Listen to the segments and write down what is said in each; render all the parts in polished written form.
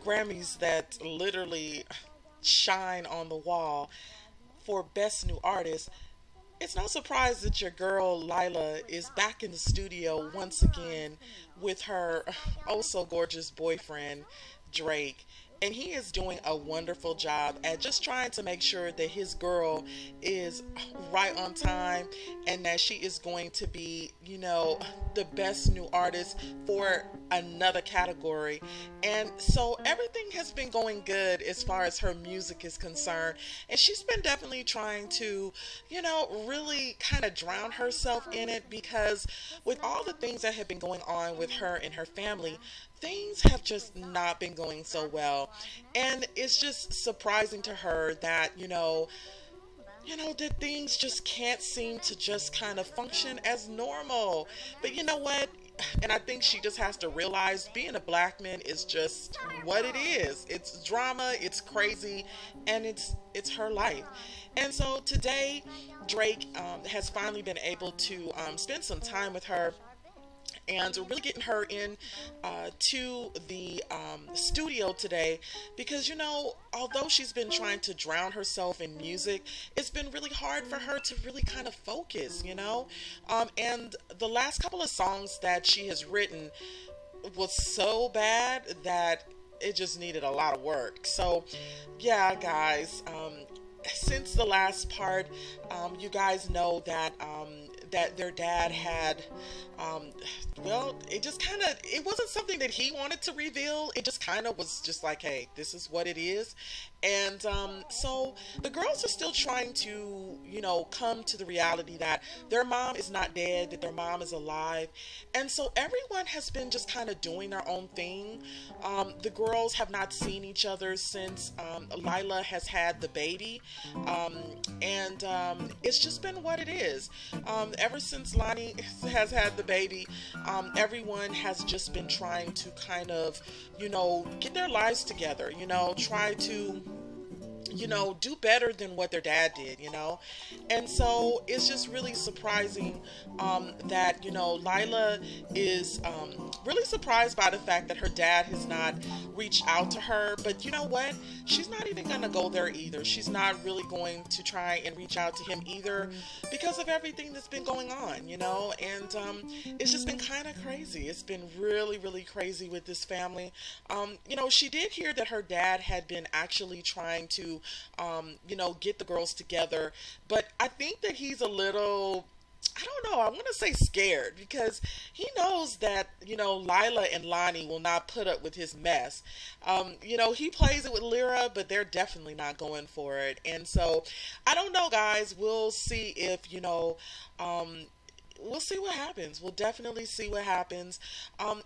Grammys that literally shine on the wall for Best New Artist, it's no surprise that your girl Lylah is back in the studio once again with her oh so gorgeous boyfriend Drake. And he is doing a wonderful job at just trying to make sure that his girl is right on time and that she is going to be, the best new artist for another category. And so everything has been going good as far as her music is concerned. And she's been definitely trying to, really kind of drown herself in it, because with all the things that have been going on with her and her family, things have just not been going so well. And it's just surprising to her that, that things just can't seem to just kind of function as normal. But you know what? And I think she just has to realize being a Blackmon is just what it is. It's drama, it's crazy, and it's her life. And so today, Drake has finally been able to spend some time with her and really getting her in to the studio today, because although she's been trying to drown herself in music, it's been really hard for her to really kind of focus, and the last couple of songs that she has written was so bad that it just needed a lot of work. So yeah, guys, since the last part, you guys know that that their dad had, it wasn't something that he wanted to reveal. It just kind of was just like, hey, this is what it is. And so the girls are still trying to, come to the reality that their mom is not dead, that their mom is alive. And so everyone has been just kind of doing their own thing. The girls have not seen each other since Lylah has had the baby. And it's just been what it is. Ever since Lonnie has had the baby, everyone has just been trying to kind of, get their lives together, try to do better than what their dad did, and so it's just really surprising that, Lylah is really surprised by the fact that her dad has not reached out to her. But you know what? She's not even going to go there either. She's not really going to try and reach out to him either, because of everything that's been going on, and it's just been kind of crazy. It's been really, really crazy with this family. She did hear that her dad had been actually trying to get the girls together, but I think that he's a little, I don't know, I want to say scared, because he knows that, Lylah and Lonnie will not put up with his mess. He plays it with Lyra, but they're definitely not going for it. And so I don't know, guys. We'll see if, we'll see what happens. We'll definitely see what happens.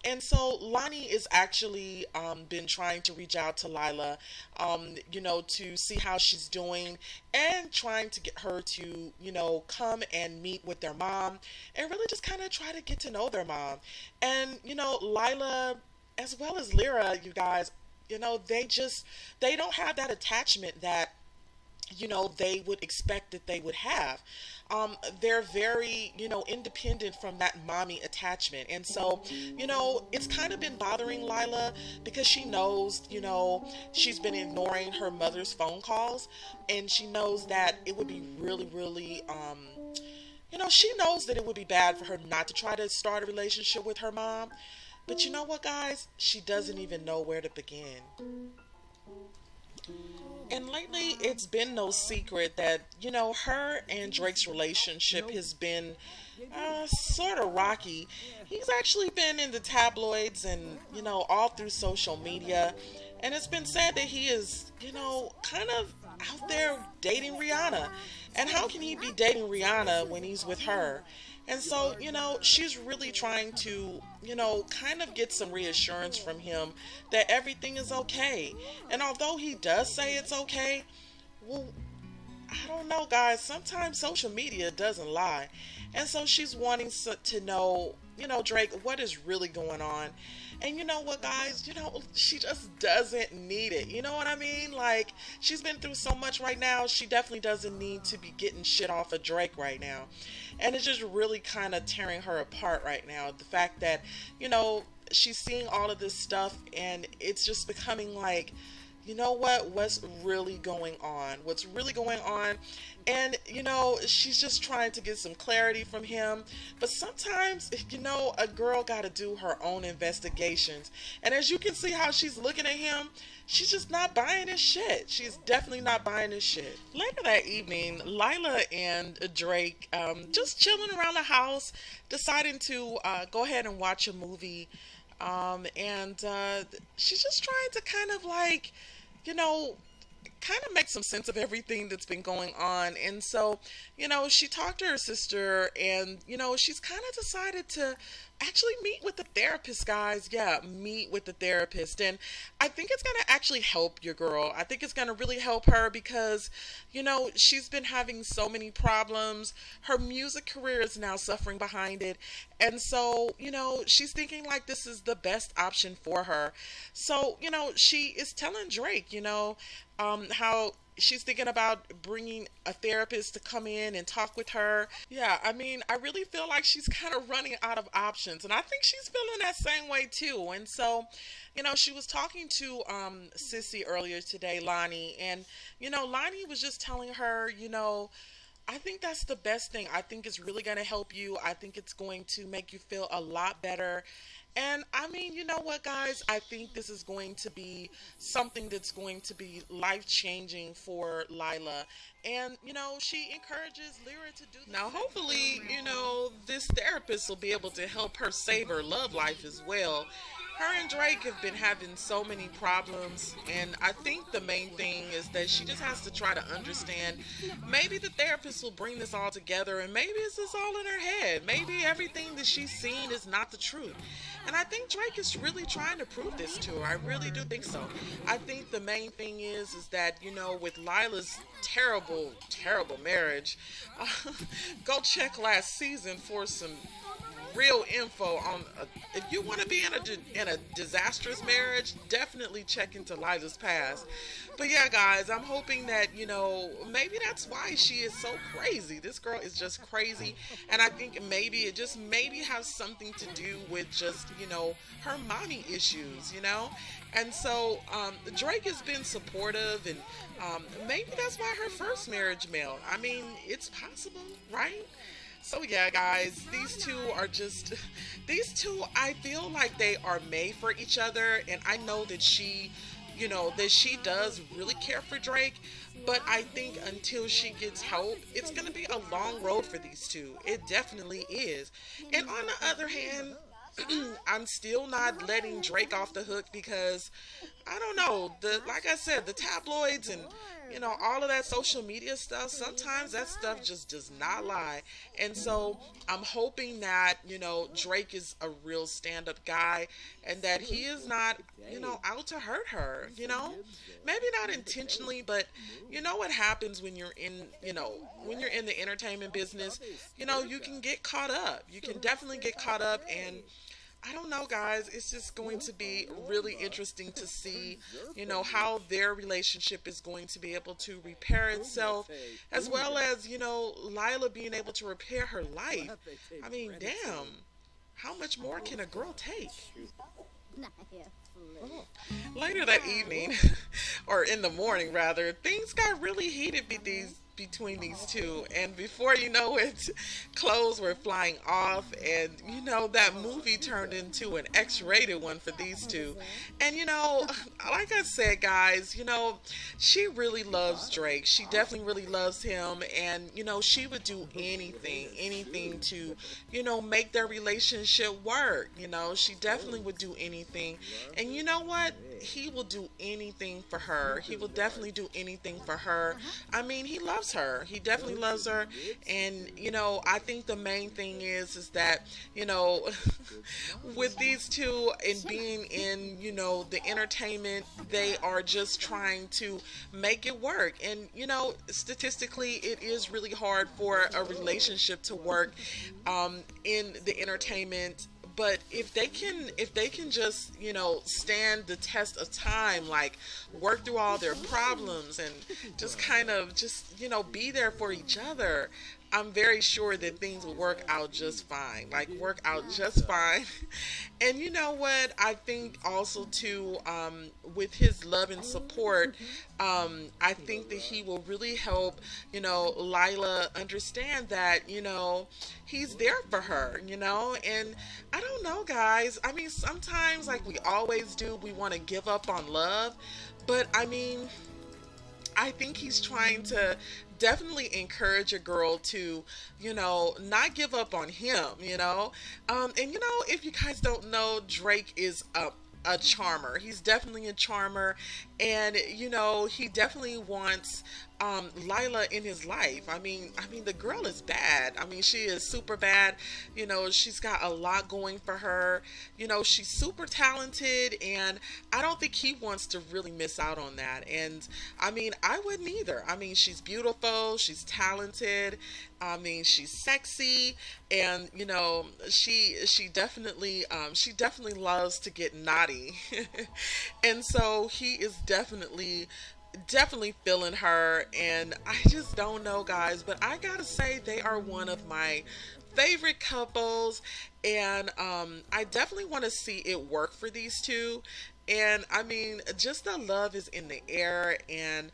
And so Lonnie is actually been trying to reach out to Lylah, to see how she's doing, and trying to get her to, come and meet with their mom and really just kind of try to get to know their mom. And, Lylah, as well as Lyra, you guys, they don't have that attachment that, they would expect that they would have. They're very, independent from that mommy attachment. And so, it's kind of been bothering Lylah, because she knows, she's been ignoring her mother's phone calls, and she knows that it would be really, really, she knows that it would be bad for her not to try to start a relationship with her mom. But you know what, guys? She doesn't even know where to begin. And lately, it's been no secret that, her and Drake's relationship has been sort of rocky. He's actually been in the tabloids and, all through social media. And it's been said that he is, kind of out there dating Rihanna. And how can he be dating Rihanna when he's with her? And so, she's really trying to, kind of get some reassurance from him that everything is okay. And although he does say it's okay, well, I don't know, guys. Sometimes social media doesn't lie. And so she's wanting to know, Drake, what is really going on. And you know what, guys? She just doesn't need it. You know what I mean? Like, she's been through so much right now. She definitely doesn't need to be getting shit off of Drake right now. And it's just really kind of tearing her apart right now. The fact that, she's seeing all of this stuff, and it's just becoming like, you know what? What's really going on? What's really going on? And, she's just trying to get some clarity from him. But sometimes, a girl got to do her own investigations. And as you can see how she's looking at him, she's just not buying his shit. She's definitely not buying his shit. Later that evening, Lylah and Drake just chilling around the house, deciding to go ahead and watch a movie. And she's just trying to kind of like, kind of make some sense of everything that's been going on. And so, she talked to her sister, and, she's kind of decided to actually meet with the therapist, guys. Yeah, meet with the therapist. And I think it's going to actually help your girl. I think it's going to really help her because, she's been having so many problems. Her music career is now suffering behind it. And so, she's thinking like this is the best option for her. So, she is telling Drake, how she's thinking about bringing a therapist to come in and talk with her. Yeah, I mean, I really feel like she's kind of running out of options, and I think she's feeling that same way too. And so, she was talking to Sissy earlier today, Lonnie, and Lonnie was just telling her, I think that's the best thing. I think it's really going to help you. I think it's going to make you feel a lot better. And I mean, you know what, guys? I think this is going to be something that's going to be life-changing for Lylah. And, she encourages Lyra to do this. Now, hopefully, this therapist will be able to help her save her love life as well. Her and Drake have been having so many problems, and I think the main thing is that she just has to try to understand. Maybe the therapist will bring this all together, and maybe it's just all in her head. Maybe everything that she's seen is not the truth. And I think Drake is really trying to prove this to her. I really do think so. I think the main thing is that, with Lylah's terrible, terrible marriage, go check last season for some real info on if you want to be in a disastrous marriage. Definitely check into Lylah's past. But yeah, guys, I'm hoping that maybe that's why she is so crazy. This girl is just crazy, and I think maybe it just has something to do with just her mommy issues, and so Drake has been supportive, and maybe that's why her first marriage failed. I mean, it's possible, right? So yeah, guys, these two, I feel like they are made for each other, and I know that she does really care for Drake, but I think until she gets help, it's going to be a long road for these two. It definitely is. And on the other hand, I'm still not letting Drake off the hook because, I don't know, like I said, the tabloids and, all of that social media stuff, sometimes that stuff just does not lie. And so I'm hoping that, Drake is a real stand-up guy and that he is not, out to hurt her, maybe not intentionally, but what happens when you're in, when you're in the entertainment business, you can get caught up. You can definitely get caught up, and I don't know, guys. It's just going to be really interesting to see, how their relationship is going to be able to repair itself, as well as, Lylah being able to repair her life. I mean, damn, how much more can a girl take? Later that evening, or in the morning rather, things got really heated between these two, and before you know it, clothes were flying off, and that movie turned into an X-rated one for these two. And like I said, guys, she really loves Drake. She definitely really loves him, and she would do anything to make their relationship work. She definitely would do anything, and you know what, he will do anything for her. He will definitely do anything for her. I mean, he loves her. He definitely loves her. And, I think the main thing is that, with these two and being in, the entertainment, they are just trying to make it work. And, statistically, it is really hard for a relationship to work in the entertainment. But if they can just, stand the test of time, like work through all their problems and just kind of be there for each other, I'm very sure that things will work out just fine. Like work out just fine. And you know what? I think also too, with his love and support, I think that he will really help, Lila understand that, he's there for her, and I don't know, guys. I mean, sometimes, like we always do, we want to give up on love, but I mean, I think he's trying to definitely encourage a girl to, not give up on him, and if you guys don't know, Drake is a charmer. He's definitely a charmer, and he definitely wants Lila in his life. I mean, the girl is bad. I mean, she is super bad. She's got a lot going for her. She's super talented, and I don't think he wants to really miss out on that. And I mean, I wouldn't either. I mean, she's beautiful. She's talented. I mean, she's sexy, and she definitely loves to get naughty, and so he is definitely feeling her. And I just don't know, guys, but I gotta say they are one of my favorite couples, and I definitely want to see it work for these two. And I mean, just the love is in the air, and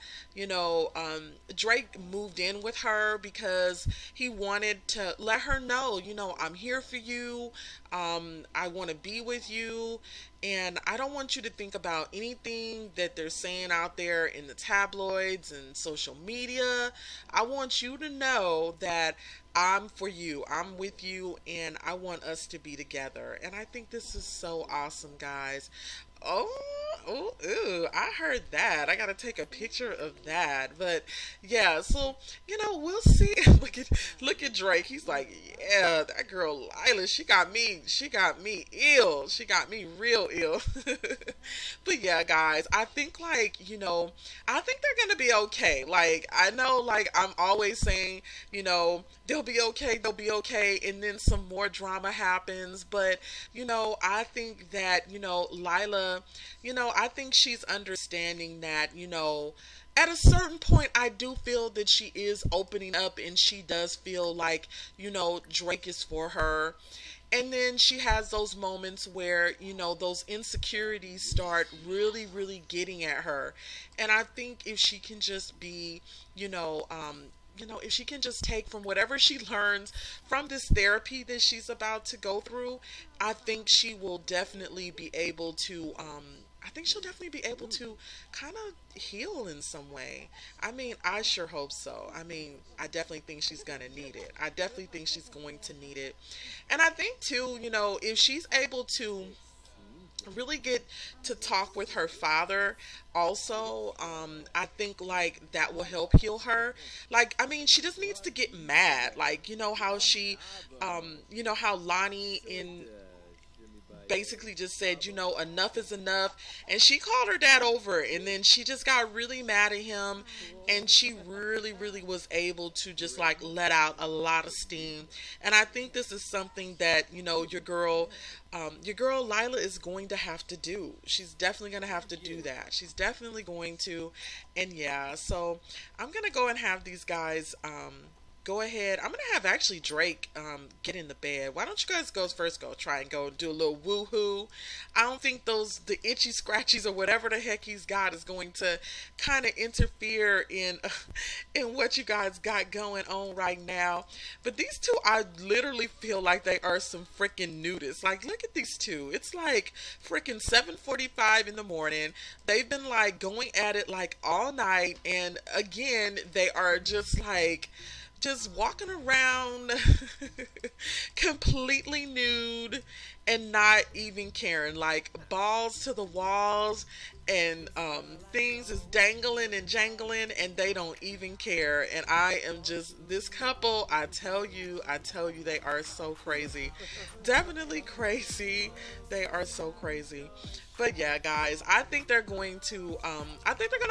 Drake moved in with her because he wanted to let her know, I'm here for you. I want to be with you, and I don't want you to think about anything that they're saying out there in the tabloids and social media. I want you to know that I'm for you. I'm with you, and I want us to be together. And I think this is so awesome, guys. Oh, oh, ooh, I heard that. I gotta take a picture of that. But yeah, so we'll see. Look at Drake. He's like, yeah, that girl Lylah, she got me ill. She got me real ill. But yeah, guys, I think I think they're gonna be okay. Like I know, like I'm always saying, they'll be okay, and then some more drama happens. But I think that Lylah, I think she's understanding that, at a certain point, I do feel that she is opening up, and she does feel like, Drake is for her. And then she has those moments where, those insecurities start really, really getting at her. And I think if she can just be, if she can just take from whatever she learns from this therapy that she's about to go through, I think she will definitely be able to, I think she'll definitely be able to kind of heal in some way. I mean, I sure hope so. I mean, I definitely think she's going to need it. I definitely think she's going to need it. And I think, too, if she's able to really get to talk with her father also, I think like that will help heal her. Like I mean, she just needs to get mad, like how she how Lonnie in basically just said, enough is enough. And she called her dad over, and then she just got really mad at him. And she really, really was able to just like let out a lot of steam. And I think this is something that, your girl Lylah is going to have to do. She's definitely going to have to do that. She's definitely going to. And yeah, so I'm going to go and have these guys, go ahead. I'm gonna have actually Drake get in the bed. Why don't you guys go first? Go try and go do a little woohoo. I don't think the itchy scratchies or whatever the heck he's got is going to kind of interfere in in what you guys got going on right now. But these two, I literally feel like they are some freaking nudists. Like, look at these two. It's like freaking 7:45 in the morning. They've been like going at it like all night, and again, they are just walking around completely nude and not even caring, like balls to the walls, and things is dangling and jangling, and they don't even care. And I am just, this couple, I tell you, they are so crazy. Definitely crazy. They are so crazy. But yeah, guys, I think they're going to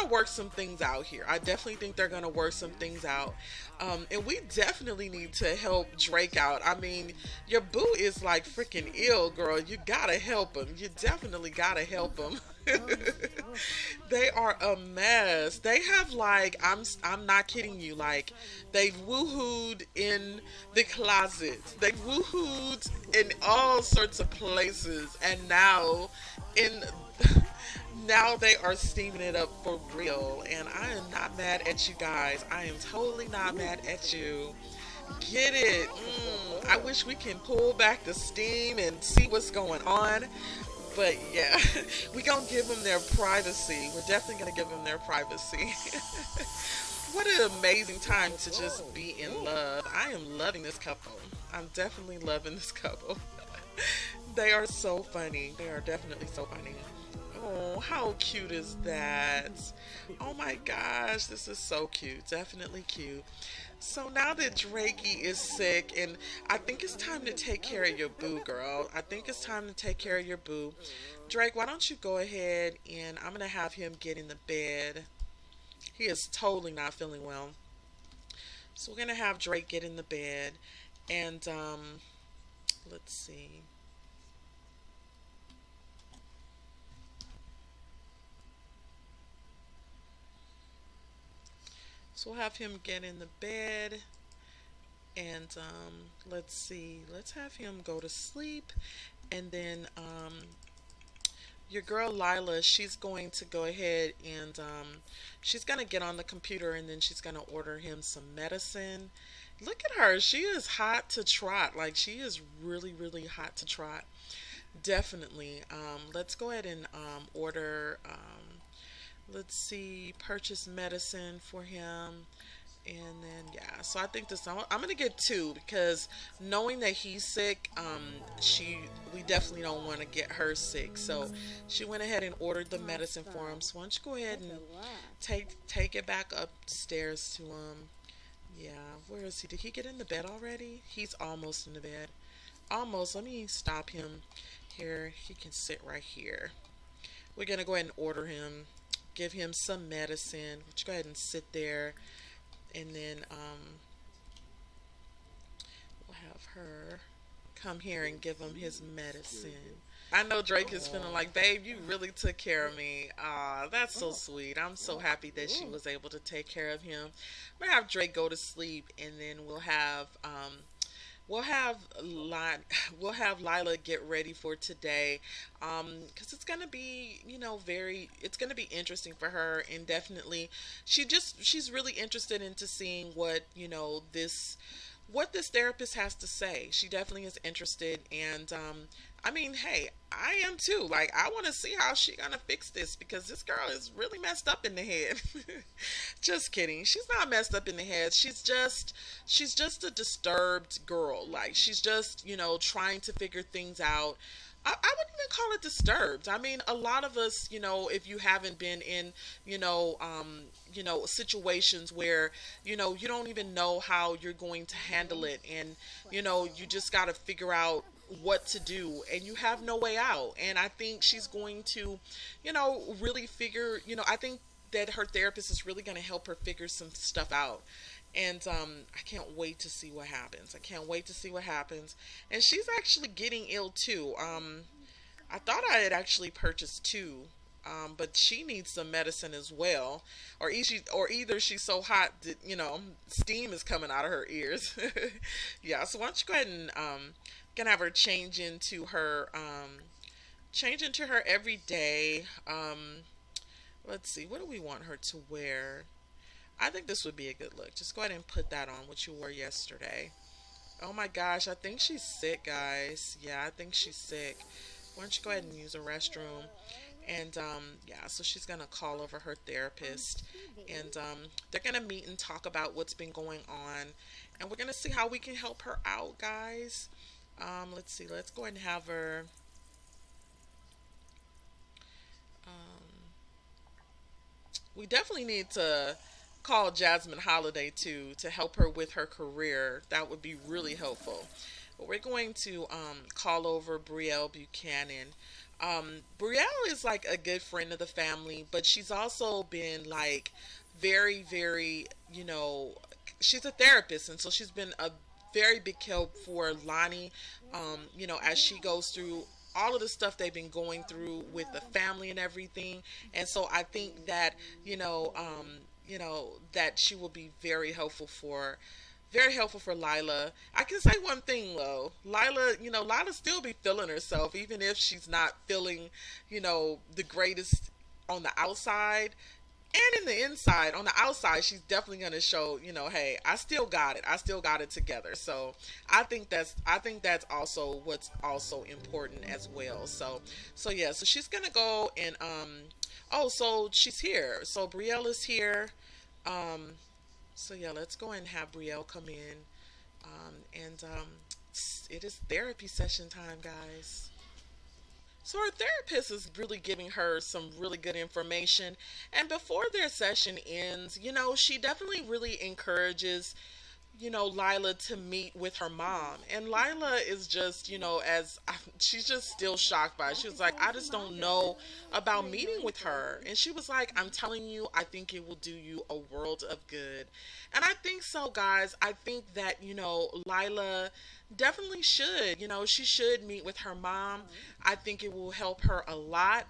work some things out here. I definitely think they're going to work some things out. And we definitely need to help Drake out. I mean, your boo is like freaking ill, girl. You gotta help him. You definitely gotta help him. They are a mess. They have like I'm not kidding you. Like they've woohooed in the closets. They've woohooed in all sorts of places, and now in now they are steaming it up for real. And I am not mad at you guys. I am totally not mad at you. Get it. I wish we can pull back the steam and see what's going on. But yeah, we gonna give them their privacy. We're definitely gonna give them their privacy. What an amazing time to just be in love. I am loving this couple. I'm definitely loving this couple. They are so funny. They are definitely so funny. Oh, how cute is that? Oh my gosh, this is so cute. Definitely cute. So now that Drakey is sick, and I think it's time to take care of your boo, girl. I think it's time to take care of your boo. Drake, why don't you go ahead and I'm going to have him get in the bed. He is totally not feeling well. So we're going to have Drake get in the bed. And let's see. So we'll have him get in the bed, and let's see. Let's have him go to sleep, and then your girl Lylah, she's going to go ahead and she's gonna get on the computer, and then she's gonna order him some medicine. Look at her. She is hot to trot. Like, she is really, really hot to trot. Definitely. Let's go ahead and order. Let's see, purchase medicine for him. And then, yeah, so I think this, I'm going to get two, because knowing that he's sick, we definitely don't want to get her sick. So she went ahead and ordered the medicine for him. So why don't you go ahead and take it back upstairs to him. Yeah, where is he? Did he get in the bed already? He's almost in the bed. Almost. Let me stop him here. He can sit right here. We're going to go ahead and order him. Give him some medicine. Would you go ahead and sit there, and then we'll have her come here and give him his medicine. I know Drake is feeling like, babe, you really took care of me. That's so sweet. I'm so happy that she was able to take care of him. I'm gonna have Drake go to sleep, and then We'll have Lylah get ready for today, because it's gonna be, it's gonna be interesting for her, and definitely, she's really interested into seeing what this therapist has to say. She definitely is interested, and I mean, hey, I am too. Like, I want to see how she gonna fix this, because this girl is really messed up in the head. Just kidding. She's not messed up in the head. She's just a disturbed girl. Like, she's just, trying to figure things out. I wouldn't even call it disturbed. I mean, a lot of us, if you haven't been in, situations where, you don't even know how you're going to handle it, and, you just got to figure out what to do, and you have no way out. And I think she's going to, really figure, I think that her therapist is really going to help her figure some stuff out. And I can't wait to see what happens. I can't wait to see what happens. And she's actually getting ill too. I thought I had actually purchased two, but she needs some medicine as well. Or either she's so hot that, steam is coming out of her ears. Yeah, so why don't you go ahead and gonna have her change into her everyday. Let's see, what do we want her to wear? I think this would be a good look. Just go ahead and put that on, what you wore yesterday. Oh my gosh, I think she's sick, guys. Yeah, I think she's sick. Why don't you go ahead and use a restroom? And yeah, so she's gonna call over her therapist, and they're gonna meet and talk about what's been going on, and we're gonna see how we can help her out, guys. Let's see. Let's go ahead and have her. We definitely need to call Jasmine Holiday too, to help her with her career. That would be really helpful. But we're going to call over Brielle Buchanan. Brielle is like a good friend of the family, but she's also been like very, very, she's a therapist, and so she's been a very big help for Lonnie, as she goes through all of the stuff they've been going through with the family and everything. And so I think that, that she will be very helpful for Lylah. I can say one thing though. Lylah still be feeling herself, even if she's not feeling, the greatest on the outside. And in the inside, on the outside, she's definitely gonna show, hey, I still got it. I still got it together. So I think that's also what's also important as well. So yeah, so she's gonna go and so she's here. So Brielle is here. So yeah, let's go and have Brielle come in. And it is therapy session time, guys. So her therapist is really giving her some really good information. And before their session ends, she definitely really encourages, Lylah to meet with her mom. And Lylah is just, she's just still shocked by it. She was like, I just don't know about meeting with her. And she was like, I'm telling you, I think it will do you a world of good. And I think so, guys. I think that, Lylah definitely should, she should meet with her mom. I think it will help her a lot.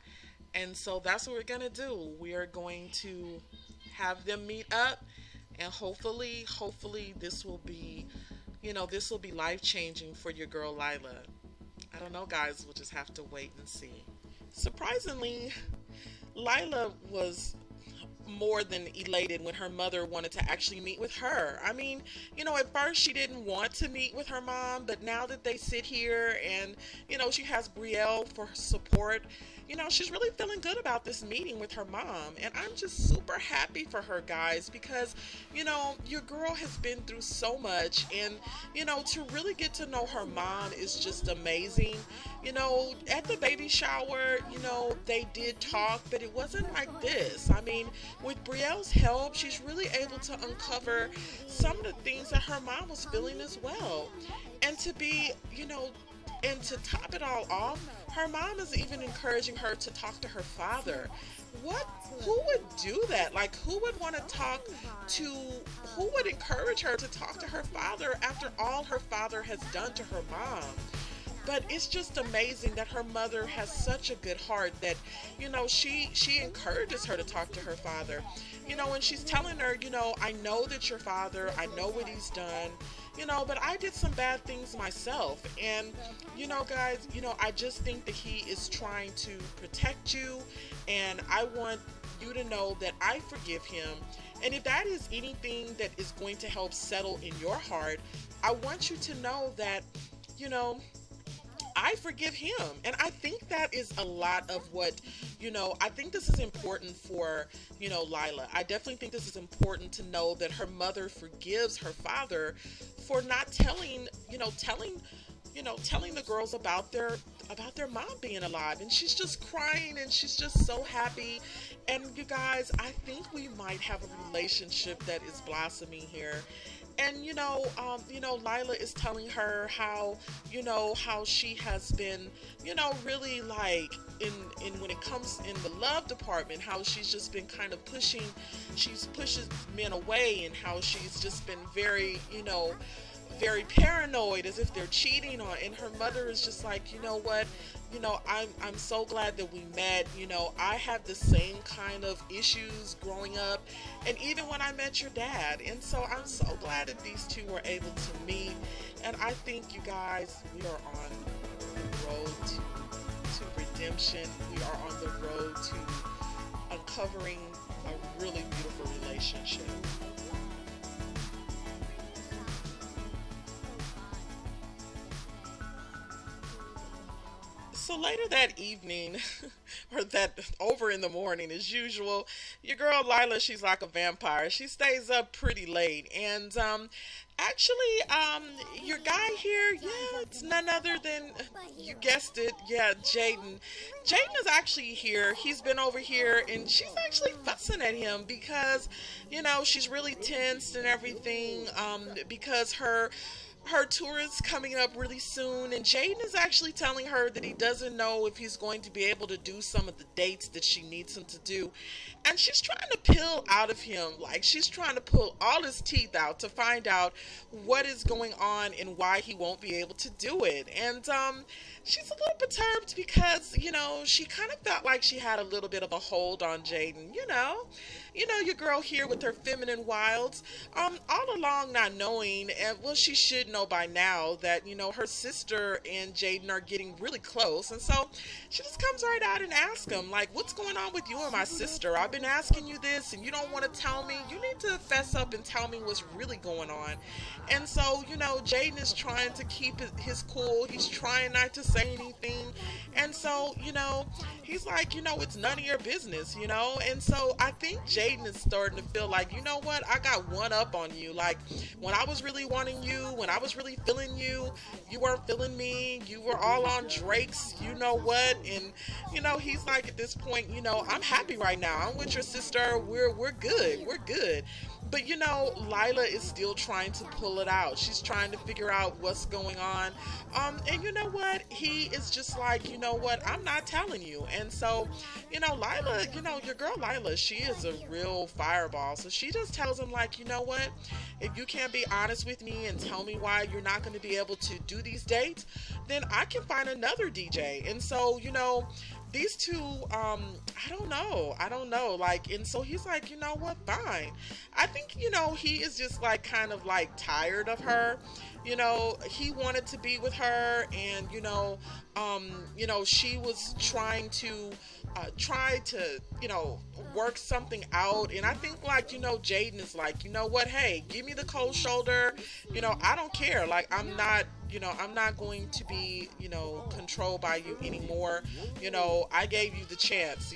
And so that's what we're going to do. We are going to have them meet up. And hopefully this will be, life-changing for your girl Lylah. I don't know, guys. We'll just have to wait and see. Surprisingly, Lylah was more than elated when her mother wanted to actually meet with her. I mean, at first she didn't want to meet with her mom, but now that they sit here and, she has Brielle for support, she's really feeling good about this meeting with her mom. And I'm just super happy for her, guys, because, your girl has been through so much. And, to really get to know her mom is just amazing. At the baby shower, they did talk, but it wasn't like this. I mean, with Brielle's help, she's really able to uncover some of the things that her mom was feeling as well. And to be, and to top it all off, her mom is even encouraging her to talk to her father. Who would do that? Like, who would encourage her to talk to her father after all her father has done to her mom? But it's just amazing that her mother has such a good heart that, she encourages her to talk to her father. And she's telling her, I know that your father, I know what he's done, but I did some bad things myself. And, guys, I just think that he is trying to protect you. And I want you to know that I forgive him. And if that is anything that is going to help settle in your heart, I want you to know that, I forgive him. And I think that is a lot of what, I think this is important for, Lylah. I definitely think this is important to know that her mother forgives her father for not telling the girls about their mom being alive. And she's just crying and she's just so happy. And you guys, I think we might have a relationship that is blossoming here. And, Lylah is telling her how she has been, really like when it comes in the love department, how she's just been kind of pushes men away, and how she's just been very, very paranoid, as if they're cheating on. And her mother is just like, what, I'm so glad that we met. I had the same kind of issues growing up, and even when I met your dad. And so I'm so glad that these two were able to meet. And I think, you guys, we are on the road to redemption. We are on the road to uncovering a really beautiful relationship. So later that evening, or that over in the morning as usual, your girl Lylah, she's like a vampire. She stays up pretty late. And your guy here, yeah, it's none other than, you guessed it, yeah, Jaden. Jaden is actually here. He's been over here, and she's actually fussing at him because, she's really tensed and everything, because her tour is coming up really soon, and Jaden is actually telling her that he doesn't know if he's going to be able to do some of the dates that she needs him to do. And she's trying to peel out of him, like she's trying to pull all his teeth out to find out what is going on and why he won't be able to do it. And she's a little perturbed because, she kind of felt like she had a little bit of a hold on Jaden, your girl here with her feminine wilds, all along not knowing, and well, she should know by now that, her sister and Jaden are getting really close. And so she just comes right out and asks him, like, what's going on with you and my sister? I've been asking you this and you don't want to tell me. You need to fess up and tell me what's really going on. And so, Jaden is trying to keep his cool. He's trying not to say anything. And so, he's like, it's none of your business, And so I think Jaden is starting to feel like, you know what, I got one up on you. Like, when I was really wanting you, when I was really feeling you, you weren't feeling me. You were all on Drake's, you know what? And, he's like, at this point, I'm happy right now. I'm with your sister. We're good. We're good. But, Lylah is still trying to pull it out. She's trying to figure out what's going on. And you know what? He is just like, you know what? I'm not telling you. And so, Lylah, your girl Lylah, she is a real fireball. So she just tells him, like, you know what? If you can't be honest with me and tell me why you're not going to be able to do these dates, then I can find another DJ. And so, these two, I don't know, like, and so he's like, you know what, fine. I think, he is just like, kind of like tired of her, he wanted to be with her, and, she was trying to, work something out, and I think, like, Jaden is like, you know what, hey, give me the cold shoulder, I don't care, like, I'm not going to be, controlled by you anymore. I gave you the chance,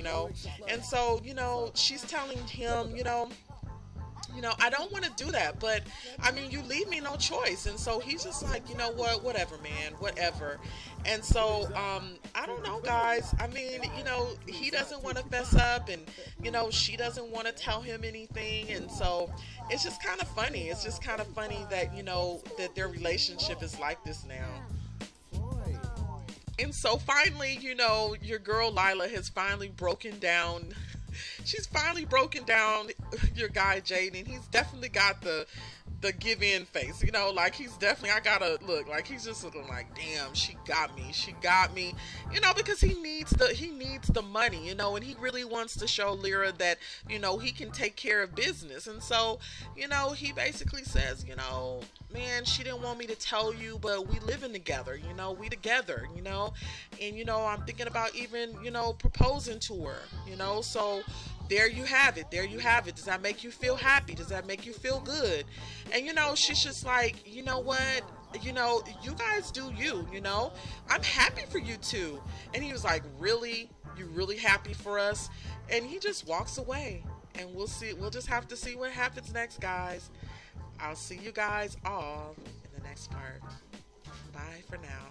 and so, she's telling him, I don't want to do that, but I mean, you leave me no choice. And so he's just like, you know what, whatever, man, whatever. And so, I don't know, guys. I mean, he doesn't want to fess up, and, she doesn't want to tell him anything. And so it's just kind of funny. It's just kind of funny that, that their relationship is like this now. And so finally, your girl Lylah has finally broken down. She's finally broken down your guy Jaden. He's definitely got the give in face, like he's definitely, I gotta look, like he's just looking like, damn, she got me, because he needs the money, and he really wants to show Lyra that, he can take care of business. And so, he basically says, man, she didn't want me to tell you, but we living together, we together, and, I'm thinking about even, proposing to her, so there you have it. Does that make you feel happy? Does that make you feel good? And, she's just like, you know what? You guys do you, I'm happy for you too. And he was like, really? You really happy for us? And he just walks away. And we'll see. We'll just have to see what happens next, guys. I'll see you guys all in the next part. Bye for now.